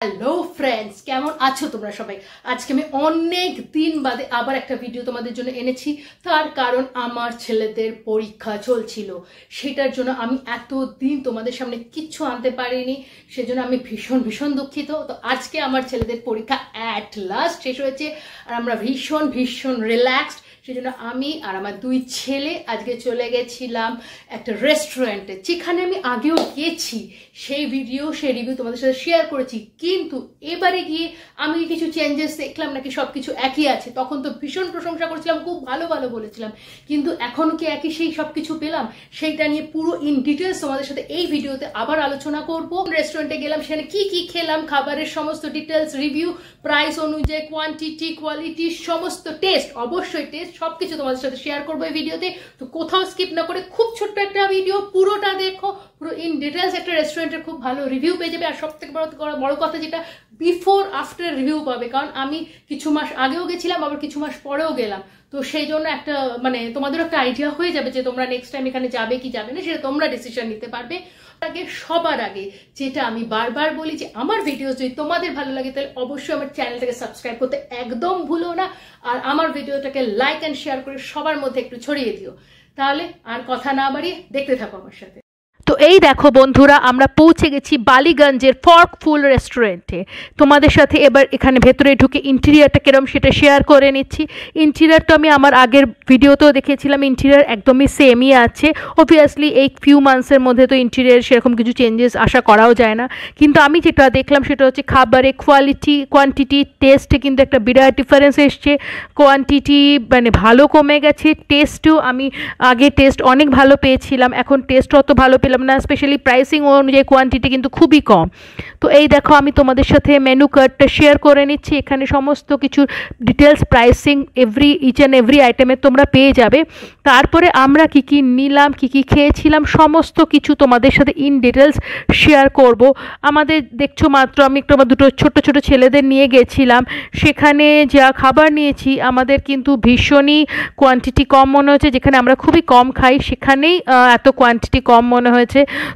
Hello friends, কেমন আছো তোমরা সবাই? আজকে আমি অনেক দিন বাদে আবার একটা ভিডিও তোমাদের জন্য এনেছি। তার কারণ আমার ছেলেদের পরীক্ষা চলছিল, সেটার জন্য আমি এতদিন তোমাদের সামনে কিচ্ছু আনতে পারিনি। সেজন্য আমি ভীষণ ভীষণ দুঃখিত। তো আজকে আমার ছেলেদের পরীক্ষা অ্যাট লাস্ট শেষ হয়েছে আর আমরা ভীষণ ভীষণ রিল্যাক্সড। সেজন্য আমি আর আমার দুই ছেলে আজকে চলে গেছিলাম একটা রেস্টুরেন্টে, যেখানে আমি আগেও গেছি, সেই রিভিউ তোমাদের সাথে শেয়ার করেছি। কিন্তু এবারে গিয়ে আমি কিছু চেঞ্জেস দেখলাম, নাকি সবকিছু একই আছে। তখন তো ভীষণ প্রশংসা করেছিলাম, খুব ভালো ভালো বলেছিলাম, কিন্তু এখনো কি একই সেই সবকিছু পেলাম? সেইটা নিয়ে পুরো ইন ডিটেলস তোমাদের সাথে এই ভিডিওতে আবার আলোচনা করব। রেস্টুরেন্টে গেলাম, সেখানে কি কি খেলাম, খাবারের সমস্ত ডিটেলস, রিভিউ, প্রাইস অনুযায়ী, কোয়ান্টিটি, কোয়ালিটি, সমস্ত টেস্ট, অবশ্যই টেস্ট, সবকিছু তোমাদের সাথে শেয়ার করবো এই ভিডিওতে। তো কোথাও স্কিপ না করে খুব ছোট্ট একটা ভিডিও, পুরোটা দেখো, পুরো ইন ডিটেলস একটা রেস্টুরেন্টের খুব ভালো রিভিউ পেয়ে যাবে। আর সব থেকে বড় কথা যেটা, বিফোর আফটার রিভিউ পাবে, কারণ আমি কিছু মাস আগেও গেছিলাম, আবার কিছু মাস পরেও গেলাম। তো সেই জন্য একটা তোমাদের একটা আইডিয়া হয়ে যাবে যে তোমরা নেক্সট টাইম এখানে যাবে কি যাবে না, সেটা তোমরা ডিসিশন নিতে পারবে। সবার আগে যেটা আমি বারবার বলি, যে আমার ভিডিও যদি তোমাদের ভালো লাগে তাহলে অবশ্যই আমার চ্যানেলটাকে সাবস্ক্রাইব করতে একদম ভুলো না। আর আমার ভিডিওটাকে লাইক অ্যান্ড শেয়ার করে সবার মধ্যে একটু ছড়িয়ে দিও। তাহলে আর কথা না বাড়িয়ে দেখতে থাকো আমার সাথে। তো এই দেখো বন্ধুরা, আমরা পৌঁছে গেছি বালিগঞ্জের ফর্কফুল রেস্টুরেন্টে। তোমাদের সাথে এবার এখানে ভেতরে ঢুকে ইন্টেরিয়ারটা কিরম সেটা শেয়ার করে নিচ্ছি। ইন্টেরিয়ার তো আমি আমার আগের ভিডিওতেও দেখিয়েছিলাম, ইন্টেরিয়ার একদমই সেমই আছে। অবভিয়াসলি এই ফিউ মান্থসের মধ্যে তো ইন্টেরিয়ার সেরকম কিছু চেঞ্জেস আশা করাও যায় না, কিন্তু আমি যেটা দেখলাম সেটা হচ্ছে খাবারে কোয়ান্টিটি, টেস্টে কিন্তু একটা বিরাট ডিফারেন্স এসছে। কোয়ান্টিটি ভালো কমে গেছে, টেস্টও আমি আগে টেস্ট অনেক ভালো পেয়েছিলাম, এখন টেস্ট অত ভালো পেলাম না। স্পেশালি প্রাইসিং অনুযায়ী কোয়ান্টিটি কিন্তু খুবই কম। তো এই দেখো, আমি তোমাদের সাথে মেনু কার্ডটা শেয়ার করে নিচ্ছি। এখানে সমস্ত কিছু details, pricing, each and every আইটেমের তোমরা পেয়ে যাবে। তারপরে আমরা কি কি নিলাম, কি কি খেয়েছিলাম, সমস্ত কিছু তোমাদের সাথে ইন ডিটেলস শেয়ার করব। আমাদের দেখছো মাত্র আমি আমার দুটো ছোট ছোট ছেলেদের নিয়ে গেছিলাম, সেখানে যা খাবার নিয়েছি আমাদের কিন্তু ভীষণই কোয়ান্টিটি কম মনে হয়েছে। যেখানে আমরা খুবই কম খাই সেখানেই এত কোয়ান্টিটি কম মনে হয়েছে।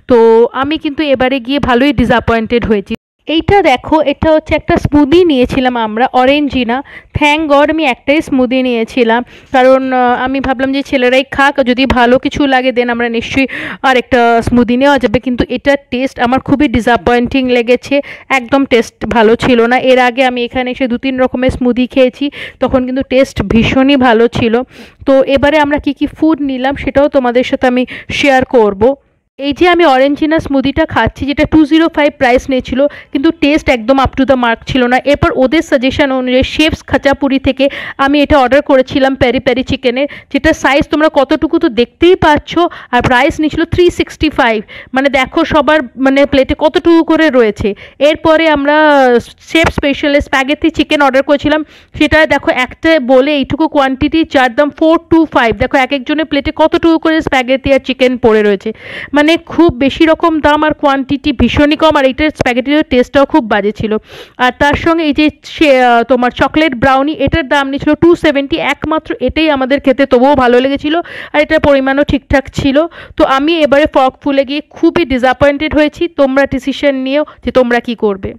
তো আমি কিন্তু এবারে গিয়ে ভালোই ডিসঅ্যাপয়েন্টেড হয়েছি। এইটা দেখো, এটা হচ্ছে একটা স্মুদি নিয়েছিলাম আমরা, অরেঞ্জিনা। থ্যাঙ্ক গড আমি একটাই স্মুদি নিয়েছিলাম, কারণ আমি ভাবলাম যে ছেলেরাই খাক, যদি ভালো কিছু লাগে দেন আমরা নিশ্চয়ই আর একটা স্মুদি নেওয়া যাবে। কিন্তু এটার টেস্ট আমার খুবই ডিসঅ্যাপয়েন্টিং লেগেছে, একদম টেস্ট ভালো ছিল না। এর আগে আমি এখানে এসে 2-3 রকমের স্মুদি খেয়েছি, তখন কিন্তু টেস্ট ভীষণই ভালো ছিল। তো এবারে আমরা কি কি ফুড নিলাম সেটাও তোমাদের সাথে আমি শেয়ার করব। এই যে আমি অরেঞ্জিনা স্মুদিটা খাচ্ছি, যেটা 205 প্রাইস নিয়েছিল, কিন্তু টেস্ট একদম আপ টু দ্য মার্ক ছিল না। এরপর ওদের সাজেশন অনুযায়ী শেফস খাচাপুরি থেকে আমি এটা অর্ডার করেছিলাম, পেরি পেরি চিকেনের, যেটা সাইজ তোমরা কতটুকু তো দেখতেই পাচ্ছ। আর প্রাইস নিয়েছিল 365। দেখো সবার প্লেটে কতটুকু করে রয়েছে। এরপরে আমরা chef special spaghetti chicken order করেছিলাম, সেটা দেখো একটা বলে এইটুকু কোয়ান্টিটি, যার দাম 425। দেখো এক একজনের প্লেটে কতটুকু করে স্প্যাগেটি আর চিকেন পড়ে রয়েছে, খুব বেশি রকম দাম আর কোয়ান্টিটি ভীষণই কম। আর এইটার স্প্যাগেটির টেস্টটাও খুব বাজে ছিল। আর তার সঙ্গে এই যে তোমার চকলেট ব্রাউনি, এটার দাম নিয়েছিল 270। একমাত্র এটাই আমাদের খেতে তবুও ভালো লেগেছিল, আর এটার পরিমাণও ঠিকঠাক ছিল। তো আমি এবারে ফর্কফুলে গিয়ে খুবই ডিসঅ্যাপয়েন্টেড হয়েছি। তোমরা ডিসিশন নিও যে তোমরা কি করবে।